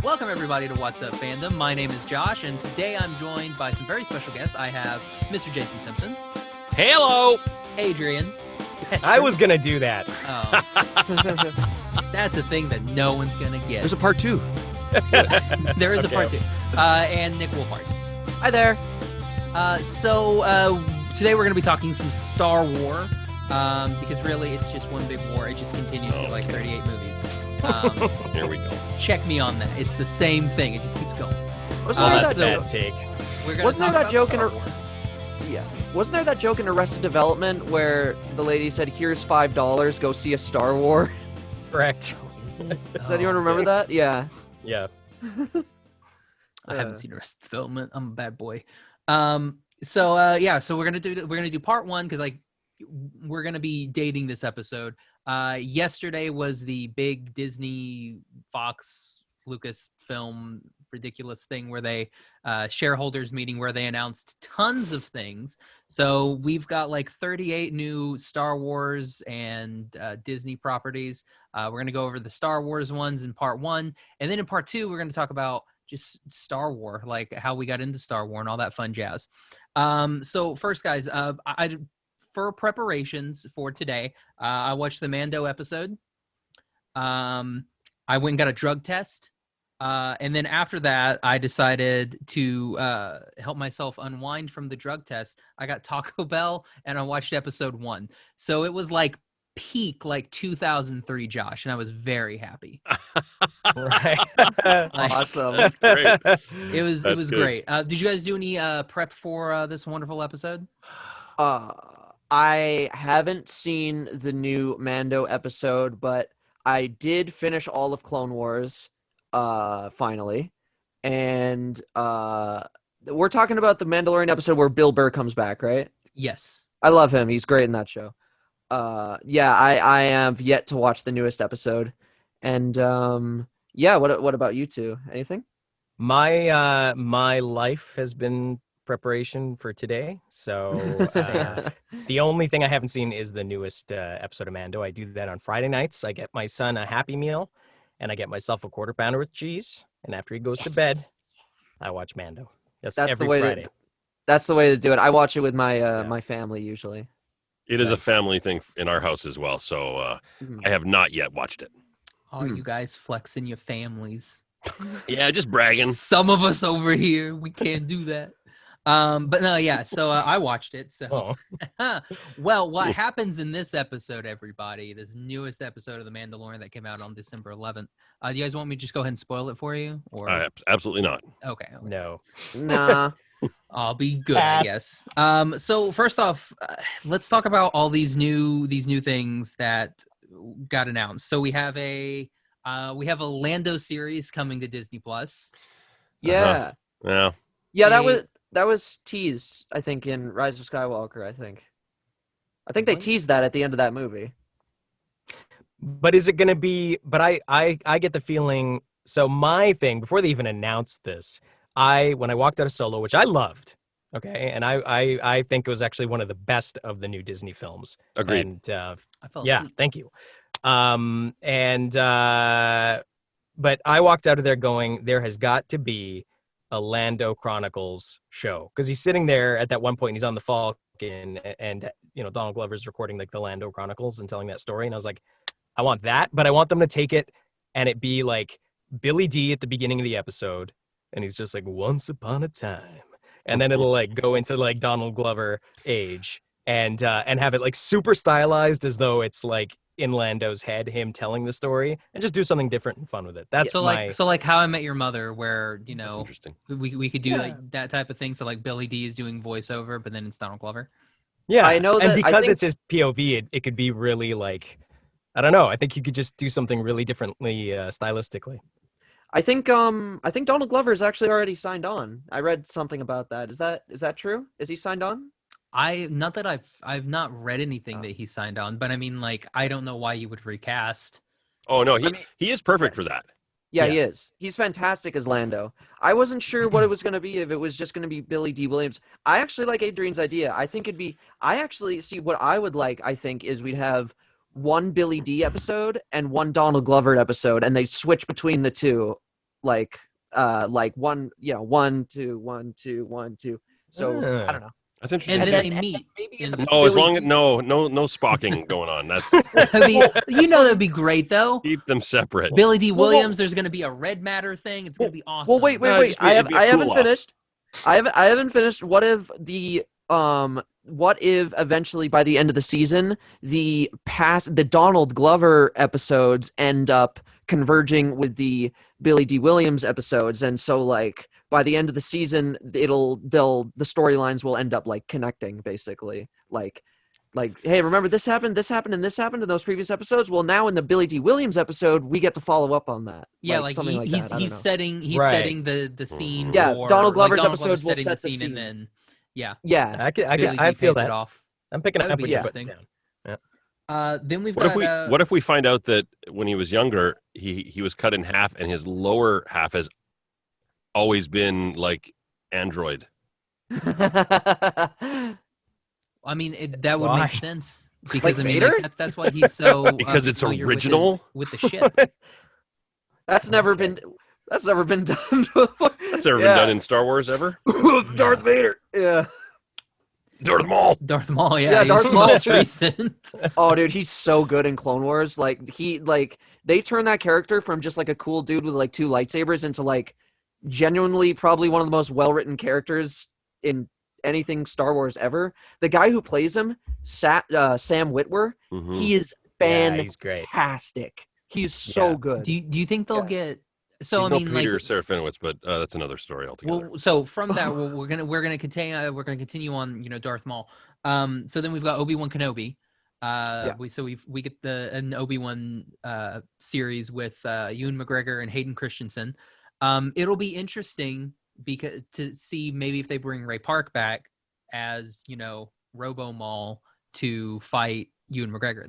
Welcome everybody to What's Up Fandom. My name is Josh, and today I'm joined by some very special guests. I have Mr. Jason Simpson. Hello! Adrian Petriw. I was gonna do that. Oh. That's a thing that no one's gonna get. There's a part 2. There is a part 2. And Nick Wolfhard. Hi there. Today we're gonna be talking some Star Wars, because really it's just one big war. It just continues to like 38 movies. Here we go. Check me on that. It's the same thing. It just keeps going. Wasn't there that bad take? Wasn't there that joke Wasn't there that joke in Arrested Development where the lady said, "Here's $5, go see a Star Wars"? Correct. Is it? Does anyone remember that? Yeah. Yeah. I haven't seen Arrested Development. I'm a bad boy. So we're gonna do part 1 because like we're gonna be dating this episode. Yesterday was the big Disney, Fox, Lucasfilm ridiculous thing where they shareholders meeting where they announced tons of things. So we've got like 38 new Star Wars and Disney properties. We're going to go over the Star Wars ones in part 1, and then in part 2 we're going to talk about just Star Wars, like how we got into Star Wars and all that fun jazz. So first, guys, for preparations for today, I watched the Mando episode. I went and got a drug test. And then after that, I decided to help myself unwind from the drug test. I got Taco Bell and I watched episode 1. So it was like peak like 2003 Josh, and I was very happy. Right. Awesome. That's great. It was great. Did you guys do any prep for this wonderful episode? I haven't seen the new Mando episode, but I did finish all of Clone Wars finally. And we're talking about the Mandalorian episode where Bill Burr comes back, right? Yes. I love him. He's great in that show. I have yet to watch the newest episode. And what about you two? Anything? My life has been preparation for today. So the only thing I haven't seen is the newest episode of Mando. I do that on Friday nights. I get my son a Happy Meal, and I get myself a quarter pounder with cheese. And after he goes to bed, I watch Mando. That's every the way Friday. That's the way to do it. I watch it with my my family usually. It is a family thing in our house as well, so I have not yet watched it. Oh, you guys flexing your families. Yeah, just bragging. Some of us over here, we can't do that. But no, yeah, so I watched it. So, well, what happens in this episode, everybody, this newest episode of The Mandalorian that came out on December 11th, do you guys want me to just go ahead and spoil it for you? Or Absolutely not. Okay. No. Nah. I'll be good, I guess. So first off, let's talk about all these new things that got announced. So we have a Lando series coming to Disney Plus. Yeah. Yeah. Yeah, that was teased, I think, in Rise of Skywalker, I think they teased that at the end of that movie. But is it going to be, but I get the feeling, so my thing, before they even announced this, when I walked out of Solo, which I loved, okay, and I think it was actually one of the best of the new Disney films. Agreed. And I fell yeah, asleep. thank you. But I walked out of there going, there has got to be a Lando Chronicles show, because he's sitting there at that one point and he's on the Falcon, and Donald Glover's recording like the Lando Chronicles and telling that story, and I was like, I want that, but I want them to take it and it be like Billy D at the beginning of the episode, and he's just like, once upon a time, and then it'll like go into like Donald Glover age, and have it like super stylized as though it's like in Lando's head, him telling the story, and just do something different and fun with it. That's so like How I Met Your Mother, where That's interesting. we could do like that type of thing. So like Billy D is doing voiceover, but then it's Donald Glover. Yeah, I know that, and because I think, it's his POV, it could be really like, I don't know. I think you could just do something really differently stylistically. I think Donald Glover is actually already signed on. I read something about that. Is that true? Is he signed on? I've not read anything that he signed on, but I mean, like, I don't know why you would recast. Oh no, he is perfect for that. Yeah, he is. He's fantastic as Lando. I wasn't sure what it was going to be, if it was just going to be Billy D. Williams. I actually like Adrian's idea. I think I actually see what I would like, I think, is we'd have one Billy D episode and one Donald Glover episode, and they switch between the two, one, 1 2 1 2 1 2. So I don't know. That's interesting. And then they and meet. maybe in in the- the No, as Billy long as D- no spocking going on. That's that'd be, that'd be great though. keep them separate. Billy D. Well, Williams. There's gonna be a red matter thing. It's gonna be awesome. Well, wait. it'd be a I haven't cool-off. finished. I haven't finished. What if eventually by the end of the season the Donald Glover episodes end up converging with the Billy D. Williams episodes, and so like by the end of the season the storylines will end up like connecting basically, like hey, remember this happened and this happened in those previous episodes. Well, now in the Billy D. Williams episode we get to follow up on that. Yeah, like something like that. I don't he's know. setting Right. setting the scene. Yeah, for, Donald Glover's Donald episodes will setting the set the scene, and scenes. then yeah, Yeah, Billy I D feel pays it that. off. I'm picking That up would what be you're putting interesting. down. Then we've What got if we find out that when he was younger, he was cut in half, and his lower half has always been like android. I mean, that would Why? make sense because Like I mean, Vader? that's why he's so Because it's familiar original? with the ship. That's never been done before. That's never been done in Star Wars ever. Darth Vader. Yeah. Darth Maul. Darth Maul, Yeah, he's Darth the Maul. most recent. Oh, dude, he's so good in Clone Wars. Like they turn that character from just like a cool dude with like 2 lightsabers into like genuinely probably one of the most well-written characters in anything Star Wars ever. The guy who plays him, Sam Witwer, Mhm. he is Yeah, he's great. fantastic. He's so Yeah. good. Do you think they'll Yeah. get? So He's I mean, no Peter like, Serafinowicz, but that's another story altogether. well, so from that, we're gonna continue on, Darth Maul. So then we've got Obi-Wan Kenobi. We get an Obi-Wan series with Ewan McGregor and Hayden Christensen. It'll be interesting because to see maybe if they bring Ray Park back as Robo Maul to fight Ewan McGregor.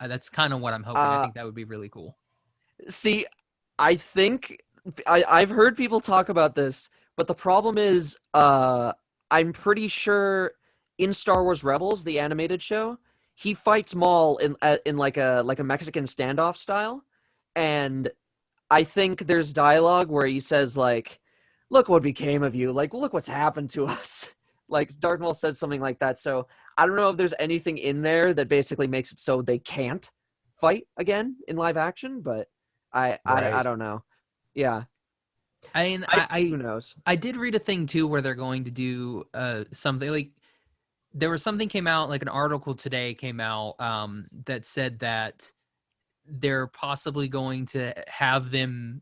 That's kind of what I'm hoping. I think that would be really cool. See, I think I've heard people talk about this, but the problem is, I'm pretty sure in Star Wars Rebels, the animated show, he fights Maul in like a Mexican standoff style, and I think there's dialogue where he says like, "Look what became of you! Like, look what's happened to us!" Like Darth Maul says something like that. So I don't know if there's anything in there that basically makes it so they can't fight again in live action, but I don't know. Yeah, I mean, who knows? I did read a thing too where they're going to do something like there was something came out, like an article today came out that said that they're possibly going to have them,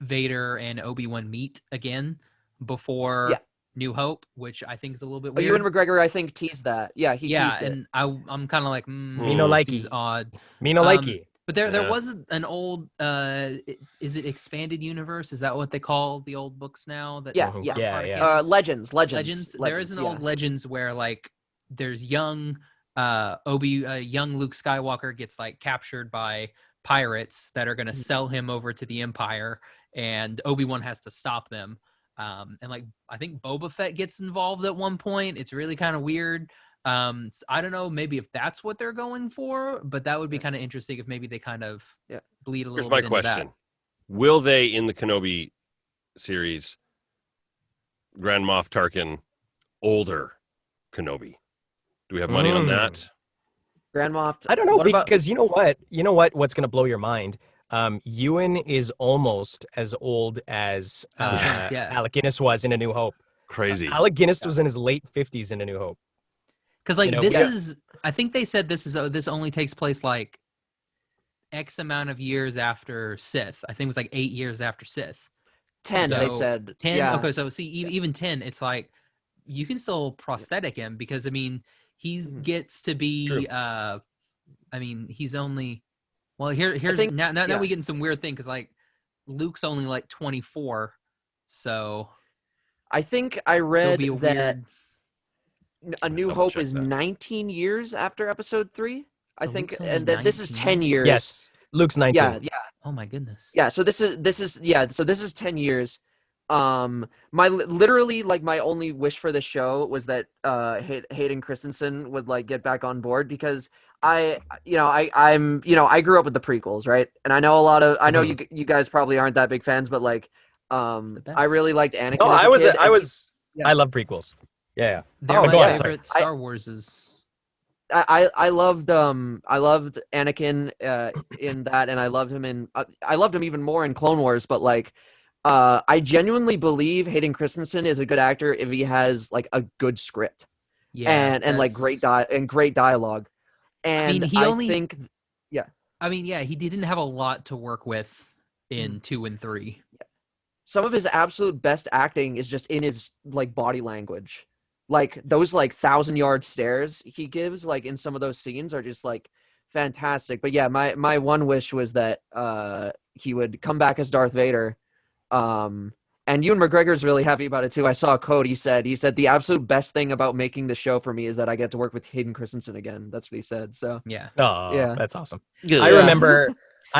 Vader and Obi-Wan meet again before New Hope, which I think is a little bit weird. Ewan McGregor, I think, teased that. Yeah, he teased it. and I'm kind of like, Me no this likey. seems odd. Me no likey. But there Yeah. was an old is it expanded universe? Is that what they call the old books now? That Yeah, are yeah. part of Yeah. canon? Legends. Legends. There is an old yeah. Legends where like there's young young Luke Skywalker gets like captured by pirates that are going to sell him over to the Empire, and Obi-Wan has to stop them. And like I think Boba Fett gets involved at one point. It's really kind of weird. So I don't know, maybe if that's what they're going for, but that would be kind of interesting if maybe they kind of bleed a Here's little my bit into question: that. Will they, in the Kenobi series, Grand Moff Tarkin older Kenobi? Do we have money on that? Grand Moff. I don't know, What about- because you know what? What's going to blow your mind? Ewan is almost as old as Alec Guinness, yeah. Alec Guinness was in A New Hope. Crazy. Alec Guinness was in his late 50s in A New Hope. Because like You know, this yeah. is, I think they said this only takes place like X amount of years after Sith. I think it was like 8 years after Sith. 10, they So, said. 10. Yeah. Okay, so see, even 10, it's like you can still prosthetic him because I mean he gets to be. True. I mean he's only. Well, here's think- now yeah. we get in some weird thing because like Luke's only like 24, so I think I it'll read be a that weird. A New Double Hope check is that. 19 years after Episode 3. I So think, Luke's only and then this is 19? 10 years. Yes, Luke's 19. Yeah, yeah, Oh my goodness. yeah. So this is 10 years. literally like my only wish for this show was that Hayden Christensen would like get back on board, because I'm I grew up with the prequels, right? And I know I know you guys probably aren't that big fans, but like I really liked Anakin. No, as a kid, I love prequels. Yeah. They're Oh, my yeah. favorite Star Warses. I loved Anakin in that, and I loved him even more in Clone Wars. But like, I genuinely believe Hayden Christensen is a good actor if he has like a good script, Yeah, and like great dialogue. And I mean, he didn't have a lot to work with in 2 and 3. Some of his absolute best acting is just in his like body language. Like those like 1,000-yard stares he gives like in some of those scenes are just like fantastic. But yeah, my one wish was that he would come back as Darth Vader. And Ewan McGregor's really happy about it too. I saw a quote. He said the absolute best thing about making the show for me is that I get to work with Hayden Christensen again. That's what he said. So yeah. Oh, yeah, that's awesome. Yeah. I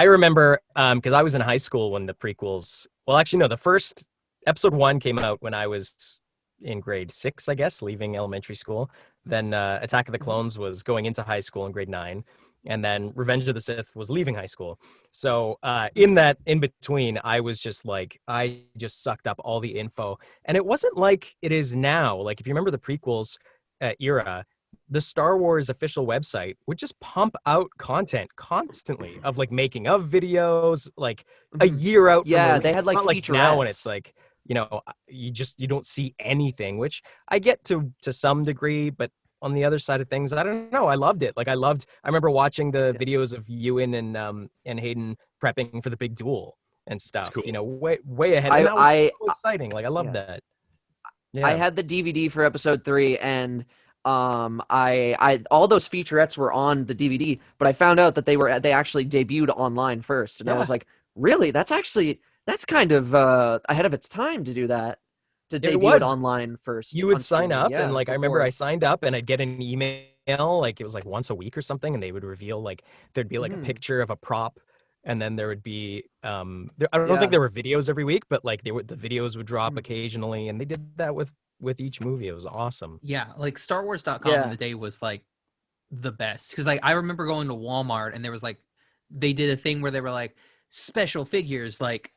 remember because I was in high school when the prequels. Well, actually, no. The first episode 1 came out when I was in grade 6, I guess, leaving elementary school. Then Attack of the Clones was going into high school in grade 9. And then Revenge of the Sith was leaving high school. So in between, I just sucked up all the info. And it wasn't like it is now. Like, if you remember the prequels era, the Star Wars official website would just pump out content constantly of like making of videos, like a year out. Yeah, from they had like not featurettes. Like now when it's like, you don't see anything, which I get to some degree, but on the other side of things, I don't know. I loved it. Like I remember watching the videos of Ewan and Hayden prepping for the big duel and stuff. Cool. Way ahead. And that was so exciting. Like I loved that. Yeah. I had the DVD for episode 3, and I all those featurettes were on the DVD, but I found out that they actually debuted online first, and I was like, really? That's kind of ahead of its time to do that. To debut it online first. You would sign up, and like before. I remember I signed up and I'd get an email, like it was like once a week or something, and they would reveal like there'd be like a picture of a prop, and then there would be I don't think there were videos every week, but like the videos would drop occasionally, and they did that with each movie. It was awesome. Yeah, like StarWars.com in the day was like the best, because like I remember going to Walmart and there was like they did a thing where they were like special figures like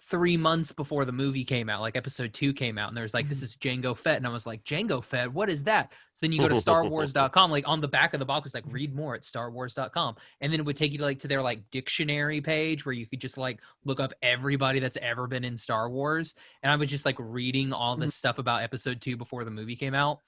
3 months before the movie came out, like episode 2 came out, and there's like, this is Jango Fett, and I was like, Jango Fett, what is that? So then you go to StarWars.com, like on the back of the box was like, read more at StarWars.com, and then it would take you to like to their like dictionary page where you could just like look up everybody that's ever been in Star Wars, and I was just like reading all this stuff about episode 2 before the movie came out.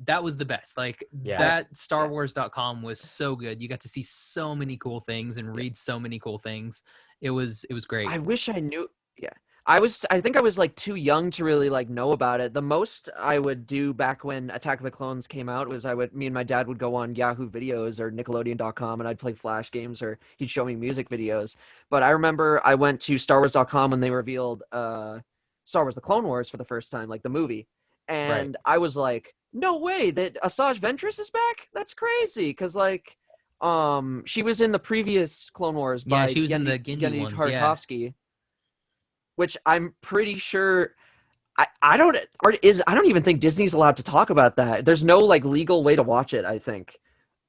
That was the best. Like that StarWars.com was so good. You got to see so many cool things and read so many cool things. It was great. I wish I knew. Yeah. I think I was like too young to really like know about it. The most I would do back when Attack of the Clones came out was me and my dad would go on Yahoo Videos or Nickelodeon.com, and I'd play Flash games, or he'd show me music videos. But I remember I went to StarWars.com when they revealed Star Wars: The Clone Wars for the first time, like the movie. And I was like, no way that Asajj Ventress is back? That's crazy. Cause like she was in the previous Clone Wars by she was in the Genndy ones, Tartakovsky. Which I'm pretty sure I don't even think Disney's allowed to talk about that. There's no like legal way to watch it, I think,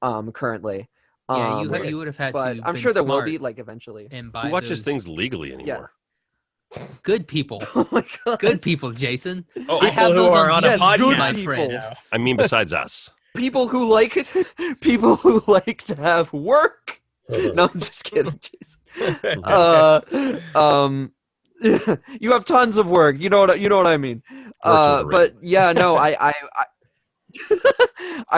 currently. Yeah, you would have had but to. I'm sure there will be like eventually. And Who watches things legally anymore? Yeah. Good people. Oh my God. Good people, Jason. Oh, I have those on a podcast, my friends. I mean, besides us. People who like it. People who like to have work. No, I'm just kidding, Jason. You have tons of work. You know what I mean. But yeah, no, I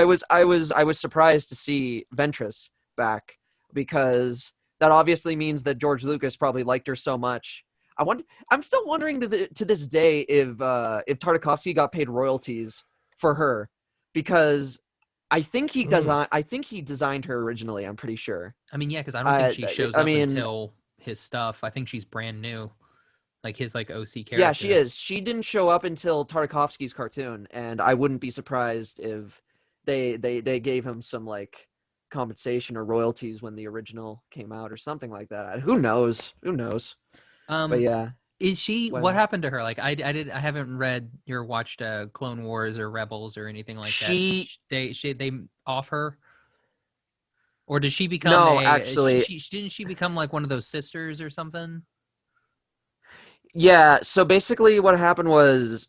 was surprised to see Ventress back, because that obviously means that George Lucas probably liked her so much. I'm still wondering to this day if Tartakovsky got paid royalties for her, because I think he designed her originally. I'm pretty sure. I mean, yeah, because I don't think she shows up until his stuff. I think she's brand new. Like his like OC character. Yeah, she is. She didn't show up until Tartakovsky's cartoon, and I wouldn't be surprised if they gave him some like compensation or royalties when the original came out or something like that. Who knows? But yeah. Is she? Well- What happened to her? Like I haven't read or watched Clone Wars or Rebels or anything like She- that. They off her, or did she become? No, actually- didn't she become like one of those sisters or something? Yeah, so basically what happened was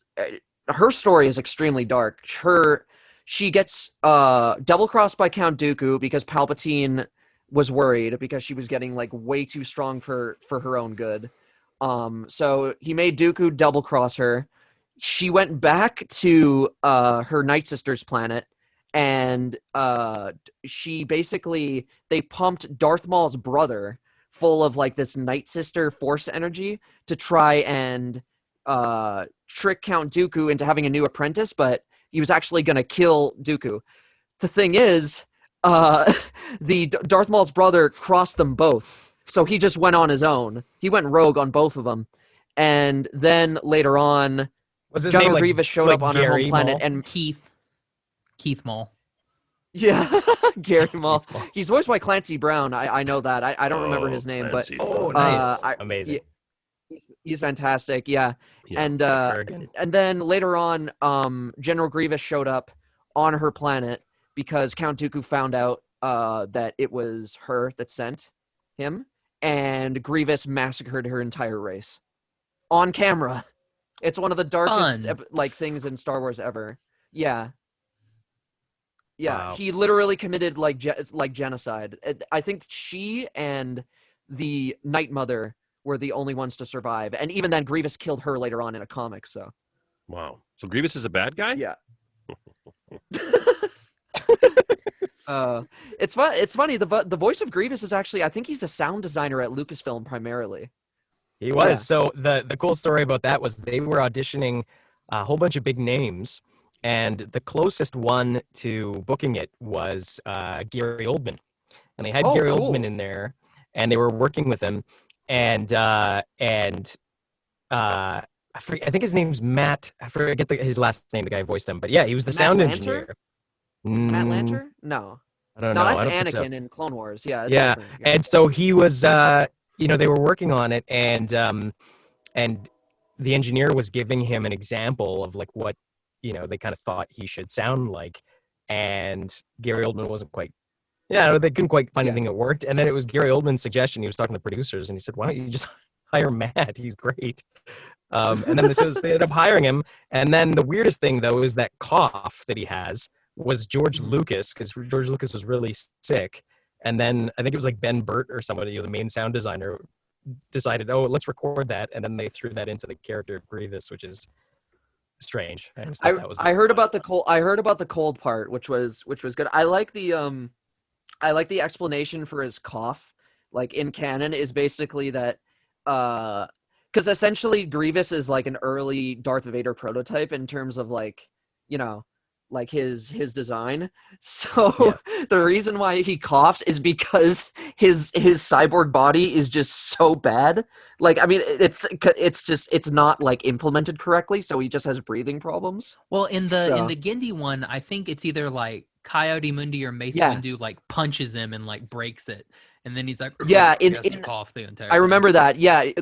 her story is extremely dark. She gets double crossed by Count Dooku because Palpatine was worried because she was getting like way too strong for her own good. So he made Dooku double cross her. She went back to her Night Sisters planet, and they pumped Darth Maul's brother full of like this Night Sister force energy to try and trick Count Dooku into having a new apprentice, but he was actually going to kill Dooku. The thing is, Darth Maul's brother crossed them both, so he just went on his own. He went rogue on both of them, and then later on, Was his General name like, Grievous showed like up on her Gary home planet, Maul? and Keith Maul. yeah, Gary Maul. He's voiced by Clancy Brown. I know that. I don't remember his name, but Clancy. Oh, nice. I- Amazing. he's fantastic. Yeah. Yeah. And Kurgan. and then later on, General Grievous showed up on her planet because Count Dooku found out that it was her that sent him, and Grievous massacred her entire race on camera. It's one of the darkest Fun. things in Star Wars ever. Yeah. Yeah, Wow. he literally committed genocide. I think she and the Night Mother were the only ones to survive, and even then, Grievous killed her later on in a comic. So Wow. So Grievous is a bad guy? yeah. It's fun. It's funny. The voice of Grievous is actually, I think he's a sound designer at Lucasfilm primarily. He was. Yeah. So the cool story about that was they were auditioning a whole bunch of big names, and the closest one to booking it was Gary Oldman, and they had Oh, Gary cool. Oldman in there, and they were working with him, and I think his name's Matt. I forget his last name. The guy who voiced him, but yeah, he was the Matt sound Lanter? engineer. Was it Matt Mm, Lanter? No. I don't No, know. that's I don't think so. Anakin in Clone Wars. Yeah. Yeah, different. and so he was, they were working on it, and the engineer was giving him an example of like what, they kind of thought he should sound like, and Gary Oldman wasn't quite, they couldn't quite find anything that worked, and then it was Gary Oldman's suggestion. He was talking to the producers, and he said, "Why don't you just hire Matt? He's great." And then they ended up hiring him, and then the weirdest thing though is that cough that he has was George Lucas, because George Lucas was really sick. And then I think it was like Ben Burt or somebody, the main sound designer, decided, oh, let's record that. And then they threw that into the character of Grievous, which is strange. I just thought that was I heard about the cold. I heard about the cold part, which was good. I like the explanation for his cough. Like in canon, is basically that because essentially Grievous is like an early Darth Vader prototype in terms of like his design. So the reason why he coughs is because his cyborg body is just so bad. Like, I mean, it's not like implemented correctly, so he just has breathing problems. Well, in the Gindi one, I think it's either like Coyote Mundi or Mace Windu like punches him and like breaks it, and then he's like, yeah, he has to cough the entire I remember that. Yeah, Mace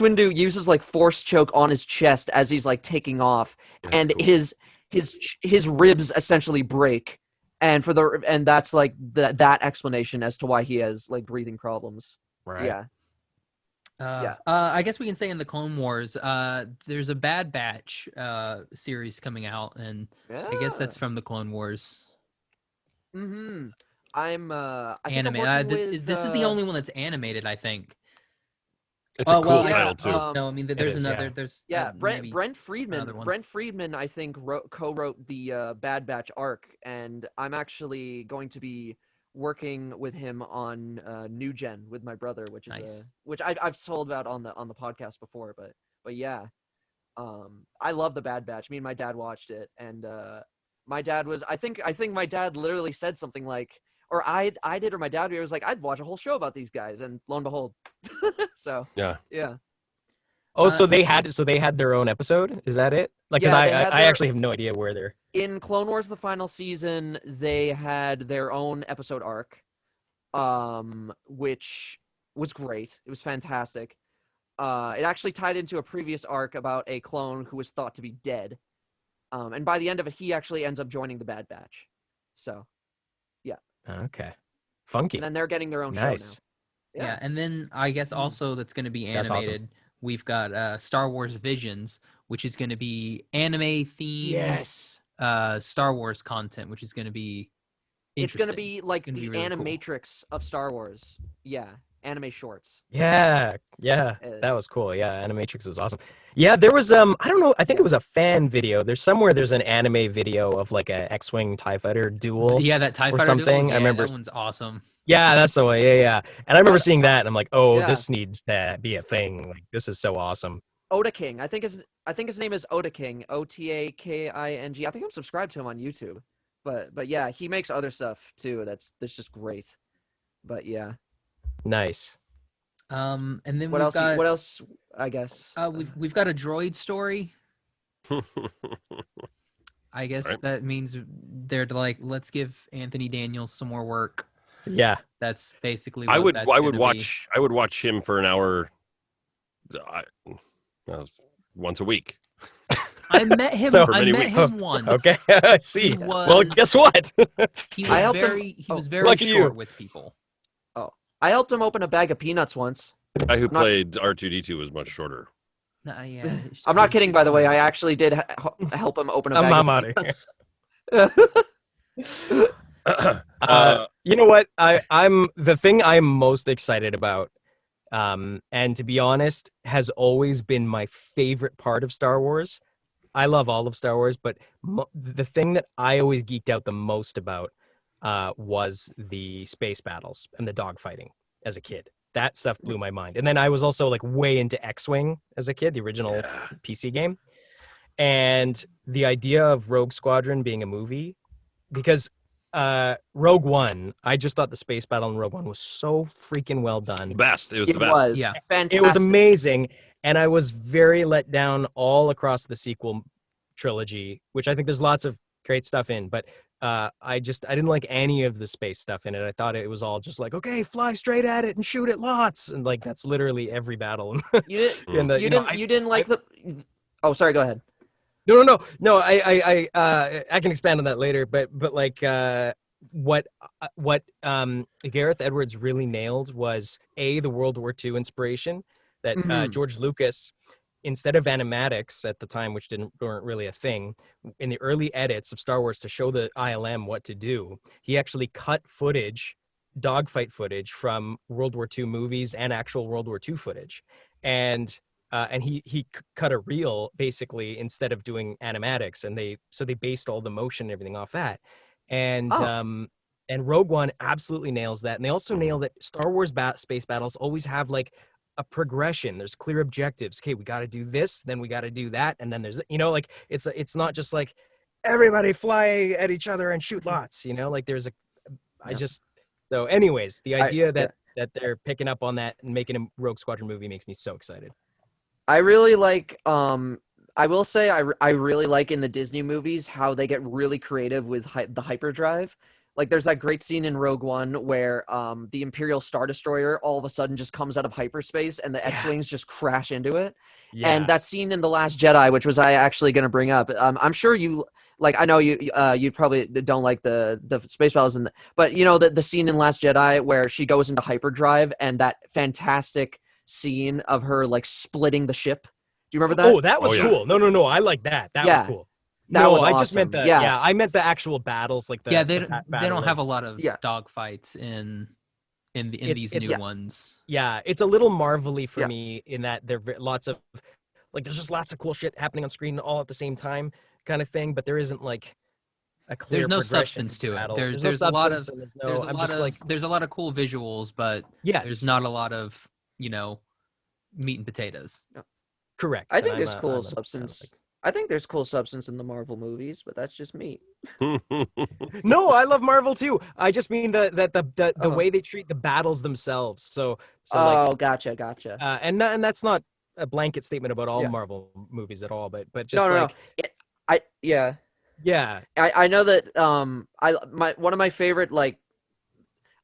Windu uses like force choke on his chest as he's like taking off, and cool. his ribs essentially break, and that's like that explanation as to why he has like breathing problems. right. Yeah. I guess we can say in the Clone Wars, there's a Bad Batch series coming out, and I guess that's from the Clone Wars. Mm-hmm. I'm Animated. This is the only one that's animated, I think. It's a cool yeah, title too. No, I mean there's is, another. yeah. There's Brent another Friedman. one. Brent Friedman, I think, co-wrote the Bad Batch arc, and I'm actually going to be working with him on New Gen with my brother, which is Nice. which I've told about on the podcast before, but yeah, I love the Bad Batch. Me and my dad watched it, and my dad was I think my dad literally said something like, or I did, or my dad was like, I'd watch a whole show about these guys, and lo and behold, so Yeah. Oh, so they had their own episode? Is that it? Like, because Yeah, I actually have no idea where they're. in Clone Wars, the final season, they had their own episode arc, which was great. It was fantastic. it actually tied into a previous arc about a clone who was thought to be dead. And by the end of it, he actually ends up joining the Bad Batch. So, Okay. Funky. and then they're getting their own Nice. show now. Yeah, and then I guess also that's going to be That's awesome. animated. We've got Star Wars Visions, which is going to be anime themed Yes. Star Wars content, which is going to be It's going to interesting. be like gonna the be really cool. animatrix of Star Wars. Yeah, anime shorts. Yeah, that was cool. Yeah, Animatrix was awesome. Yeah, there was I don't know, I think it was a fan video. There's an anime video of like a X-wing TIE fighter duel. Yeah, that TIE or fighter something. duel, I remember that one's awesome. Yeah, that's the way. Yeah. And I remember seeing that and I'm like, "Oh, Yeah. this needs to be a thing. Like this is so awesome." Oda King. I think his name is Oda King. Otaking. I think I'm subscribed to him on YouTube. But yeah, he makes other stuff too. That's just great. But yeah. Nice. And then What we've else? got What else? I guess. we've got a droid story. I guess Right. that means they're like, let's give Anthony Daniels some more work. Yeah. That's basically I what would that's I gonna would be. watch him for an hour once a week. I met him. So- For I many met weeks. him once. Okay. I see. He Well, was- guess what? He was I helped him- very very lucky you. short with people. I helped him open a bag of peanuts once. The guy who I'm not- played R2D2 was much shorter. Nah, yeah, I'm not kidding, by the way. I actually did help him open a bag I'm of outta here. peanuts. You know what? I'm the thing I'm most excited about, and to be honest, has always been my favorite part of Star Wars. I love all of Star Wars, but the thing that I always geeked out the most about was the space battles and the dogfighting as a kid. That stuff blew my mind. And then I was also like way into X-Wing as a kid, the original PC game. And the idea of Rogue Squadron being a movie, because Rogue One, I just thought the space battle in Rogue One was so freaking well It's done. the best. It was It the best. was Yeah. fantastic. It was amazing, and I was very let down all across the sequel trilogy, which I think there's lots of great stuff in, but I didn't like any of the space stuff in it. I thought it was all just like, okay, fly straight at it and shoot it lots, and like that's literally every battle. You in the, you know, didn't you didn't like the. Oh, sorry. Go ahead. No. I can expand on that later, but like what Gareth Edwards really nailed was the World War II inspiration that Mhm. George Lucas, instead of animatics at the time, which weren't really a thing, in the early edits of Star Wars to show the ILM what to do, he actually cut dogfight footage from World War II movies and actual World War II footage, and he cut a reel basically instead of doing animatics, and they based all the motion and everything off that, and Rogue One absolutely nails that, and they also nail that Star Wars space battles always have like a progression. There's clear objectives. Okay, we got to do this, then we got to do that, and then there's like it's not just like everybody fly at each other and shoot lots. Like there's so anyways, the idea that they're picking up on that and making a Rogue Squadron movie makes me so excited. I really like. I will say I really like in the Disney movies how they get really creative with the hyperdrive. Like there's that great scene in Rogue One where the Imperial Star Destroyer all of a sudden just comes out of hyperspace and the X-Wings just crash into it. Yeah. And that scene in The Last Jedi, which was I actually going to bring up. I'm sure you like. I know you probably don't like the space battles, but the scene in Last Jedi where she goes into hyperdrive and that fantastic scene of her like splitting the ship. Do you remember that? Oh, that was Oh, yeah. cool. No, I like that. That was cool. That was I just meant awesome. I meant the actual battles, like they the don't battle have a of- lot of Yeah. dogfights in these It's- new ones. Yeah, it's a little marvelly for Yeah. me in that there's just lots of cool shit happening on screen all at the same time, kind of thing. But there isn't like a clear. There's no progression substance the to it. battle. There's no a lot of substance and there's a lot of cool visuals, but yes, there's not a lot of meat and potatoes. correct. I think and there's I'm a- cool I'm a- substance. I think there's cool substance in the Marvel movies, but that's just me. No, I love Marvel too. I just mean the Oh. way they treat the battles themselves. So like, Gotcha. and that's not a blanket statement about all Yeah. Marvel movies at all, but just No. like Yeah. yeah, I know that one of my favorite like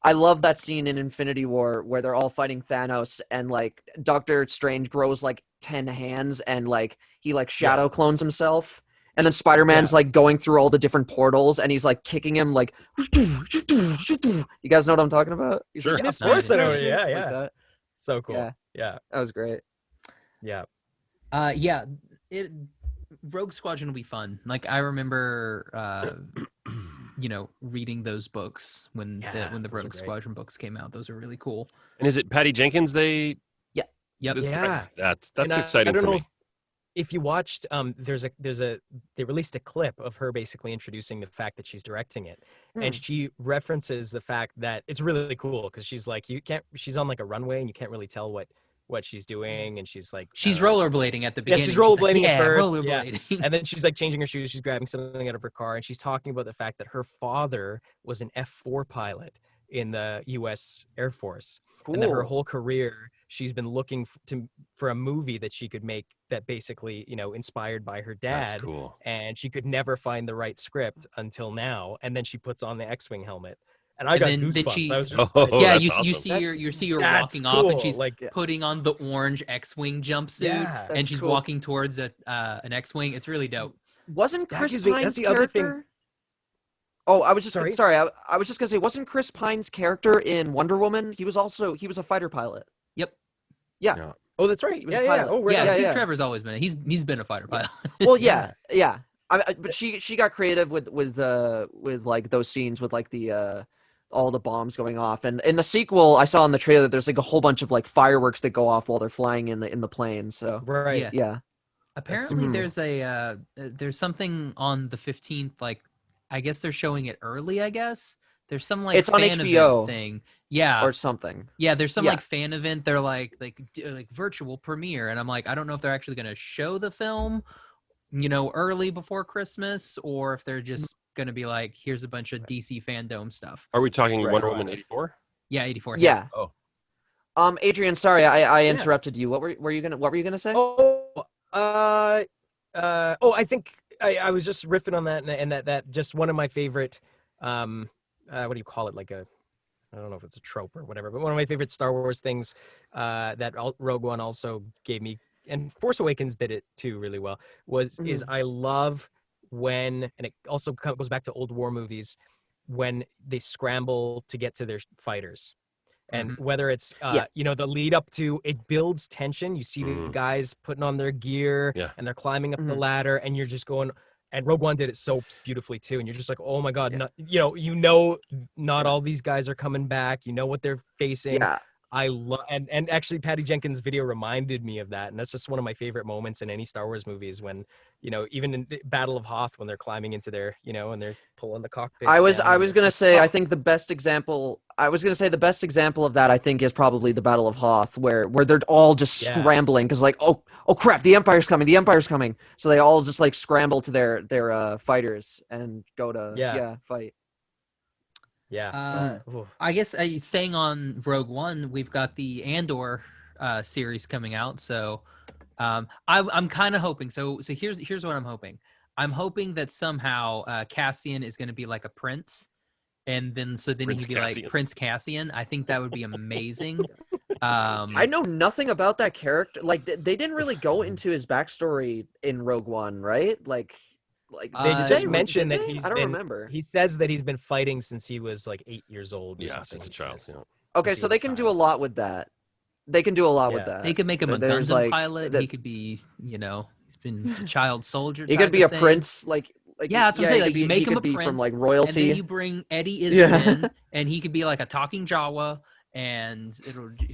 I love that scene in Infinity War where they're all fighting Thanos and like Doctor Strange grows like 10 hands and like he like shadow clones himself. And then Spider-Man's like going through all the different portals and he's like kicking him like you guys know what I'm talking about? He's Sure. like, Of course I know. like Yeah. that. So cool. Yeah. Yeah. That was great. Yeah. Rogue Squadron will be fun. Like I remember reading those books when the those are Rogue great. Squadron books came out. Those are really cool. And is it Patty Jenkins? Yep. That's And exciting I don't for know me. if you watched, they released a clip of her basically introducing the fact that she's directing it, and she references the fact that it's really cool because she's like she's on like a runway and you can't really tell what she's doing, and she's like She's rollerblading at the beginning. she's rollerblading like, at first, rollerblading. and then she's like changing her shoes, she's grabbing something out of her car, and she's talking about the fact that her father was an F4 pilot in the U.S. Air Force. Cool. And that her whole career she's been looking for a movie that she could make that basically inspired by her dad. That's cool. And she could never find the right script until now, and then she puts on the X-wing helmet, and I got goosebumps. I was just like, yeah, that's you awesome. you see her That's walking off, and cool. she's Like, putting on the orange X-wing jumpsuit, Yeah. and That's she's cool. walking towards an X-wing. It's really dope. Wasn't That Chris gives me- Pine's that's the other thing- character? Oh, I was just Sorry? I was just gonna say, wasn't Chris Pine's character in Wonder Woman? He was a fighter pilot. Yep. oh, that's right. He was a Yeah, yeah. pilot. Oh, right. Yeah, yeah, Steve yeah. Trevor's always been. He's been a fighter pilot. Well, yeah. But she got creative with like those scenes with like the all the bombs going off, and in the sequel, I saw in the trailer there's like a whole bunch of like fireworks that go off while they're flying in the plane. So Right. Yeah. yeah. Apparently, Mhm. there's something on the 15th. Like, I guess they're showing it early. I guess there's some like It's on fan HBO. event thing. Yeah, Or something. Yeah, there's some Yeah. like fan event. They're like virtual premiere, and I'm like, I don't know if they're actually gonna show the film, early before Christmas, or if they're just gonna be like, here's a bunch of DC fandom stuff. Are we talking Right. Wonder Woman 84? Yeah, 84. Yeah. Oh. Adrian, sorry, I interrupted you. What were you gonna say? I think I was just riffing on that, and that just one of my favorite, what do you call it? Like I don't know if it's a trope or whatever, but one of my favorite Star Wars things that Rogue One also gave me, and Force Awakens did it too really well, is I love when, and it also goes back to old war movies, when they scramble to get to their fighters. And whether it's, the lead up to, it builds tension. You see the guys putting on their gear and they're climbing up the ladder, and you're just going, and Rogue One did it so beautifully too. And you're just like, oh my God, not all these guys are coming back. You know what they're facing. Yeah. I love, and actually Patty Jenkins' video reminded me of that. And that's just one of my favorite moments in any Star Wars movies, when, even in Battle of Hoth, when they're climbing into their, and they're pulling the cockpit. I was gonna say, I think the best example of that, I think, is probably the Battle of Hoth, where they're all just scrambling because like, oh crap, the Empire's coming, so they all just like scramble to their fighters and go to fight. Yeah. I guess staying on Rogue One, we've got the Andor series coming out. So I'm kind of hoping. So here's what I'm hoping. I'm hoping that somehow Cassian is going to be like a prince, and then he could be like Prince Cassian. I think that would be amazing. I know nothing about that character. Like they didn't really go into his backstory in Rogue One, right? Like they just mentioned that I don't remember. He says that he's been fighting since he was like 8 years old. Or Yeah, something, since a child. Yeah. Okay, so they can do a lot with that. They can do a lot with that. They could make him a There's, Gundam like, pilot. He could be, he's been a child soldier. He could be a thing. prince, like yeah, that's what I'm saying. Like you make him a be prince from like and royalty. then you bring Eddie Izzard in, and he could be like a talking Jawa, and it'll be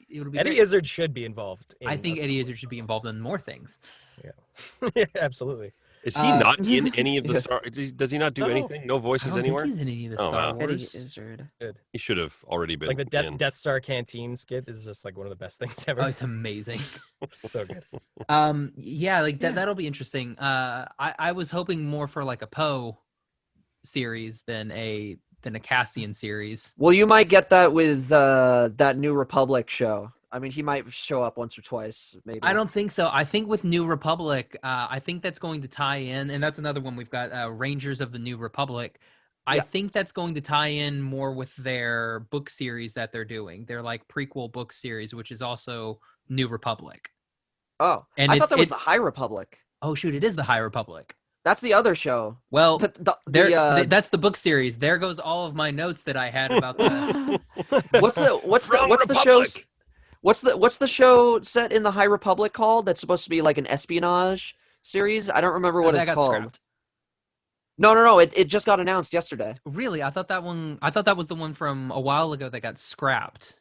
Eddie great. Izzard should be involved. I think Eddie Izzard should be involved in more things. Yeah, absolutely. Is he not in any of the Star? Does he not do No. anything? No I voices don't anywhere? think he's in any of the Oh, Star wow. Eddie Wars. Izzard. He should have already been. Like the in. Death Star canteen skit is just like one of the best things ever. Oh, it's amazing. So good. Yeah, like that'll be interesting. I was hoping more for like a Poe series than a Cassian series. Well, you might get that with that New Republic show. I mean, he might show up once or twice, maybe. I don't think so. I think with New Republic, I think that's going to tie in, and that's another one we've got, Rangers of the New Republic. I Yeah. think that's going to tie in more with their book series that they're doing. They're like prequel book series, which is also New Republic. Oh, And I thought that was the it's High Republic. oh shoot, it is the High Republic. That's the other show. Well, The that's the book series. There goes all of my notes that I had about the. what's From the show's Republic. what's the show set in the High Republic called? That's supposed to be like an espionage series. I don't remember what that it's got called. scrapped. No. It just got announced yesterday. Really, I thought that was the one from a while ago that got scrapped.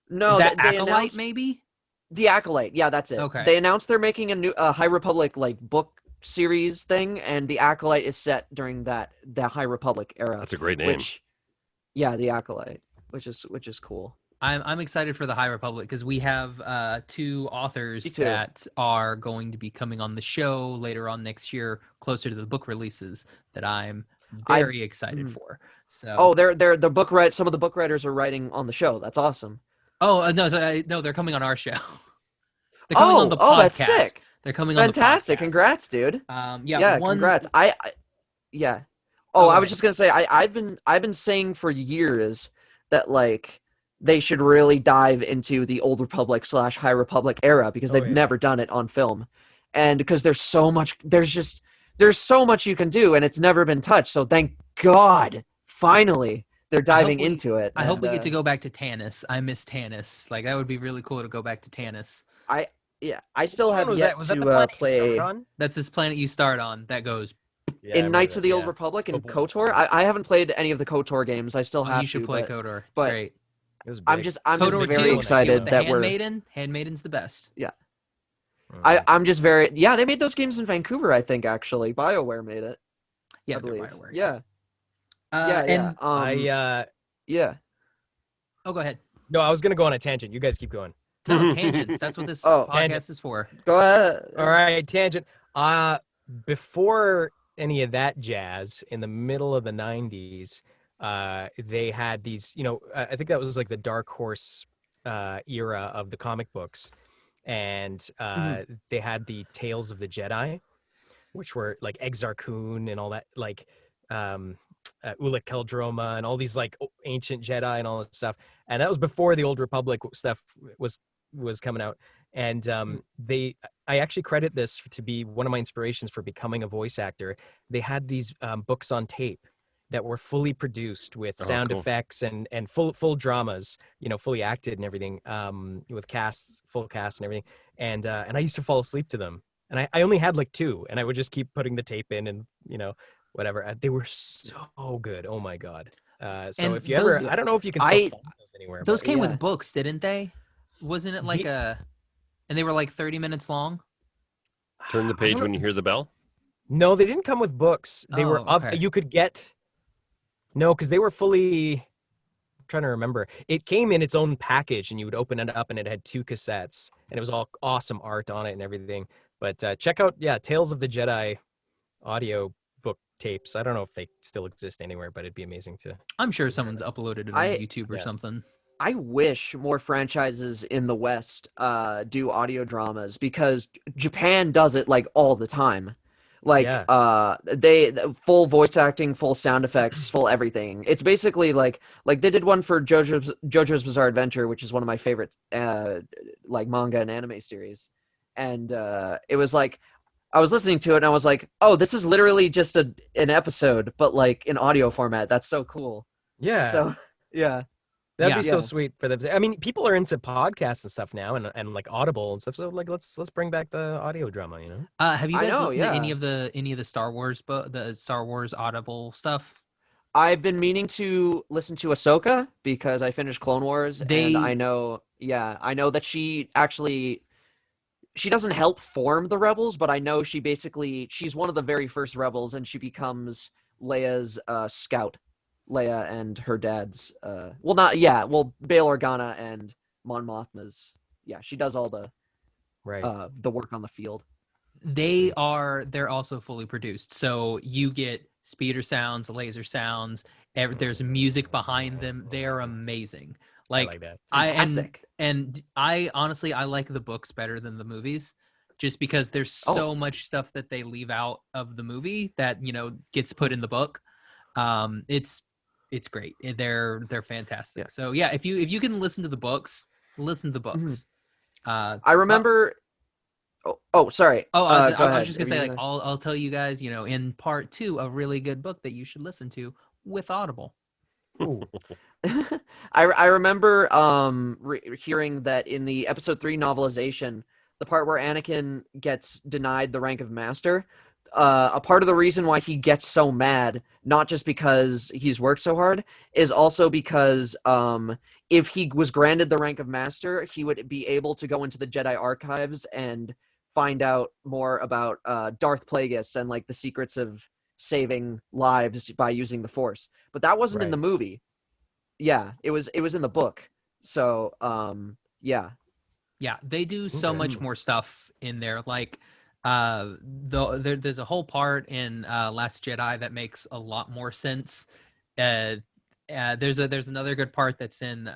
No, Is that they Acolyte announced maybe? the Acolyte. Yeah, that's it. Okay. They announced they're making a new High Republic like book series thing, and the Acolyte is set during the High Republic era. That's a great name. Which, yeah, the Acolyte, which is cool. I'm excited for the High Republic because we have two authors Me too. that are going to be coming on the show later on next year, closer to the book releases that I'm very excited for. So Oh, they're the book write. Some of the book writers are writing on the show. That's awesome. oh no, no, they're coming on our show. They're coming on the podcast. Oh, that's sick. They're coming Fantastic. on the podcast. Congrats, dude. Yeah, congrats. Yeah. Oh, I was just gonna say I've been saying for years that like they should really dive into the Old Republic / High Republic era because they've never done it on film, and because there's so much you can do and it's never been touched. So thank God, finally they're diving into it. I hope we get to go back to Tanis. I miss Tanis. Like that would be really cool to go back to Tanis. I still have yet was that the to planet you play started on? That's this planet you start on that goes. Yeah, I in remember Knights of that, the Old yeah. Republic and Oh, boy. KOTOR. I haven't played any of the KOTOR games. I still have You should to, play but KOTOR. It's but- great. It was I'm big. just KOTOR very 2, excited the that we're. Handmaiden's the best. I'm just very they made those games in Vancouver, I think, actually. BioWare made it. Yeah, I they're believe. BioWare. Yeah. And Yeah. oh, go ahead. No, I was gonna go on a tangent. You guys keep going. No, tangents. That's what this Oh. podcast Tangent. is for. Go ahead. All right, tangent. Before any of that jazz, in the middle of the '90s, they had these. I think that was like the Dark Horse era of the comic books, and they had the Tales of the Jedi, which were like Exar Kun and all that, like Ulic Qel-Droma and all these like ancient Jedi and all this stuff. And that was before the Old Republic stuff was coming out. And I actually credit this to be one of my inspirations for becoming a voice actor. They had these books on tape that were fully produced with sound cool. effects and full dramas, fully acted and everything, with full cast and everything. And I used to fall asleep to them. And I only had like 2, and I would just keep putting the tape in and, whatever. They were so good. Oh my God. So And if you those- ever, I don't know if you can still find those anywhere. Those but came yeah. with books, didn't they? Wasn't it like and they were like 30 minutes long? Turn the page when you hear the bell. No, they didn't come with books. They were okay. you could get, no, because they were fully, I'm trying to remember. It came in its own package and you would open it up and it had 2 cassettes and it was all awesome art on it and everything. But check out, Tales of the Jedi audio book tapes. I don't know if they still exist anywhere, but it'd be amazing to. I'm sure someone's uploaded it on YouTube or something. I wish more franchises in the West do audio dramas because Japan does it like all the time. Like they full voice acting, full sound effects, full everything. It's basically like they did one for JoJo's Bizarre Adventure, which is one of my favorite like manga and anime series. And it was like I was listening to it and I was like, "Oh, this is literally just an episode but like in audio format. That's so cool." Yeah. So, yeah. That'd be Yeah. so sweet for them. I mean, people are into podcasts and stuff now, and like Audible and stuff. So like, let's bring back the audio drama. Have you I guys know, listened yeah. to any of the Star Wars the Star Wars Audible stuff? I've been meaning to listen to Ahsoka because I finished Clone Wars, and I know that she doesn't help form the rebels, but I know she's one of the very first rebels, and she becomes Leia's scout. Leia and her dad's Bail Organa and Mon Mothma's. Yeah, she does all the work on the field. They're also fully produced. So you get speeder sounds, laser sounds, there's music behind them. They're amazing. I like that. Fantastic. And I honestly I like the books better than the movies just because there's so much stuff that they leave out of the movie that, gets put in the book. It's great. They're fantastic. Yeah. So yeah, if you can listen to the books, listen to the books. I remember. Sorry. Oh, go I was ahead. just gonna Were you say, like, I'll tell you guys, in part 2, a really good book that you should listen to with Audible. Ooh. I remember hearing that in the episode 3 novelization, the part where Anakin gets denied the rank of master, a part of the reason why he gets so mad, not just because he's worked so hard, is also because if he was granted the rank of master, he would be able to go into the Jedi archives and find out more about Darth Plagueis and like the secrets of saving lives by using the Force. But that wasn't in the movie. Yeah, it was in the book. So yeah. Yeah, they do so much more stuff in there. Like there's a whole part in Last Jedi that makes a lot more sense. There's another good part that's in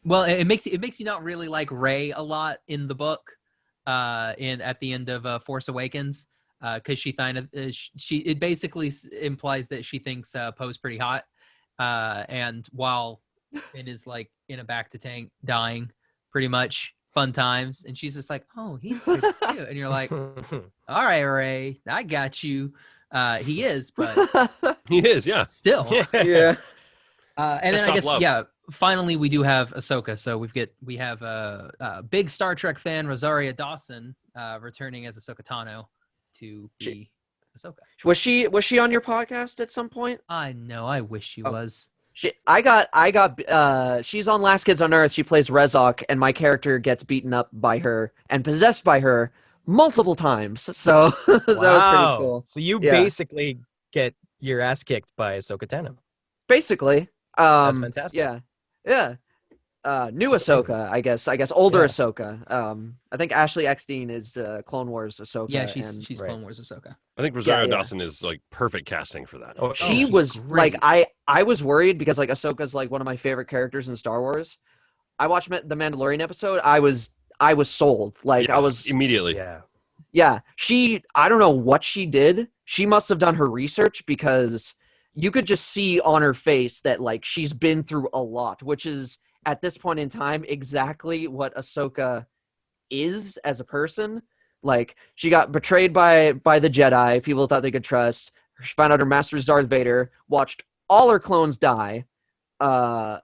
well, it makes you not really like Rey a lot in the book, at the end of Force Awakens, because she kind of it basically implies that she thinks Poe's pretty hot, and while Finn is like in a back to tank dying, pretty much fun times, and she's just like, oh, he's pretty cute, and you're like, all right, Rey, I got you. He is, but He is, yeah. still, Yeah. and then Just I guess love. finally we do have Ahsoka. So we have a big Star Trek fan, Rosaria Dawson, returning as Ahsoka Tano to be Ahsoka. Was she on your podcast at some point? I know. I wish she was. I got she's on Last Kids on Earth. She plays Rezok, and my character gets beaten up by her and possessed by her multiple times. So that was pretty cool. So you basically get your ass kicked by Ahsoka Tano. Basically. That's fantastic. Yeah. New Ahsoka, I guess older Ahsoka. I think Ashley Eckstein is Clone Wars Ahsoka. Yeah, she's Clone Wars Ahsoka. I think Rosario Dawson is like perfect casting for that. She was great. like I was worried because like Ahsoka's like one of my favorite characters in Star Wars. I watched the Mandalorian episode. I was sold. Like I was immediately. Yeah. I don't know what she did. She must have done her research because you could just see on her face that like she's been through a lot, which is at this point in time exactly what Ahsoka is as a person. Like she got betrayed by the Jedi, people thought they could trust. She found out her master is Darth Vader, watched all her clones die. So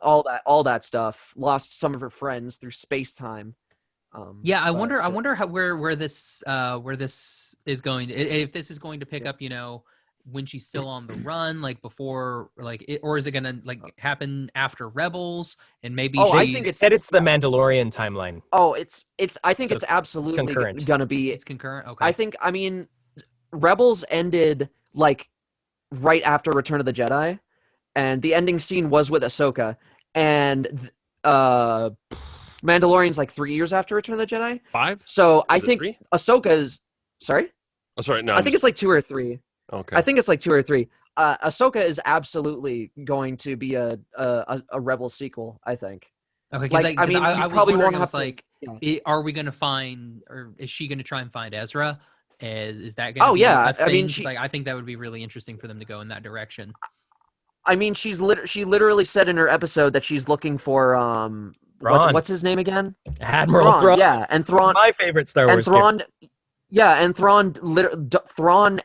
all that stuff, lost some of her friends through space-time. I wonder how where this is going, if this is going to pick up, when she's still on the run, like before, like or is it gonna like happen after Rebels, and maybe I think it's the Mandalorian timeline. I think it's absolutely concurrent. Gonna be it's concurrent. Okay. I mean Rebels ended like right after Return of the Jedi, and the ending scene was with Ahsoka, and Mandalorian's like 3 years after Return of the Jedi. 5? So I think 3? Ahsoka's sorry? Oh, sorry, no. I think it's like 2 or 3. Okay. I think it's like 2 or 3. Ahsoka is absolutely going to be a Rebel sequel, I think. Okay, like, I mean, I probably was won't wondering, have to. like, are we gonna find, or is she gonna try and find Ezra? Is that Oh, gonna be yeah. a thing? I mean, I think that would be really interesting for them to go in that direction. I mean, she literally said in her episode that she's looking for what's his name again? Admiral Thrawn. Yeah, and Thrawn. My favorite Star Wars. And Thrawn. Yeah, and Thrawn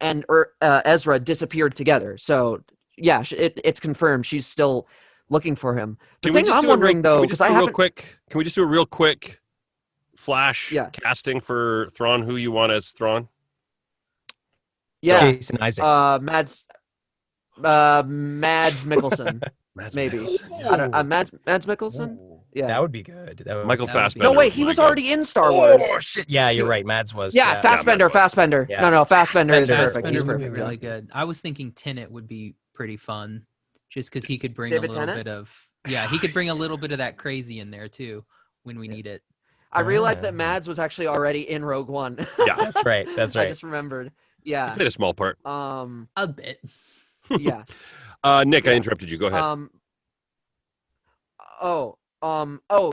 and Ezra disappeared together. So yeah, it's confirmed she's still looking for him. The thing I'm wondering though, because can we just do a real quick flash casting for Thrawn? Who you want as Thrawn? Yeah, Jason Isaacs. Mads Mikkelsen. Mads Maybe. Mikkelsen, Mads Mikkelsen. Yeah, that would be good. Michael Fassbender. No, wait, he was already in Star Wars. Oh shit! Yeah, you're right. Mads was. Yeah, Fassbender. Yeah. No, Fassbender is perfect. Fassbender He's would be perfect. really good. I was thinking Tenet would be pretty fun, just because he could bring David a little Tennant? bit of he could bring a little bit of that crazy in there too when we need it. I realized that Mads was actually already in Rogue One. Yeah, that's right. That's right. I just remembered. Yeah. He played a small part. A bit. Yeah. Nick, I interrupted you. Go ahead.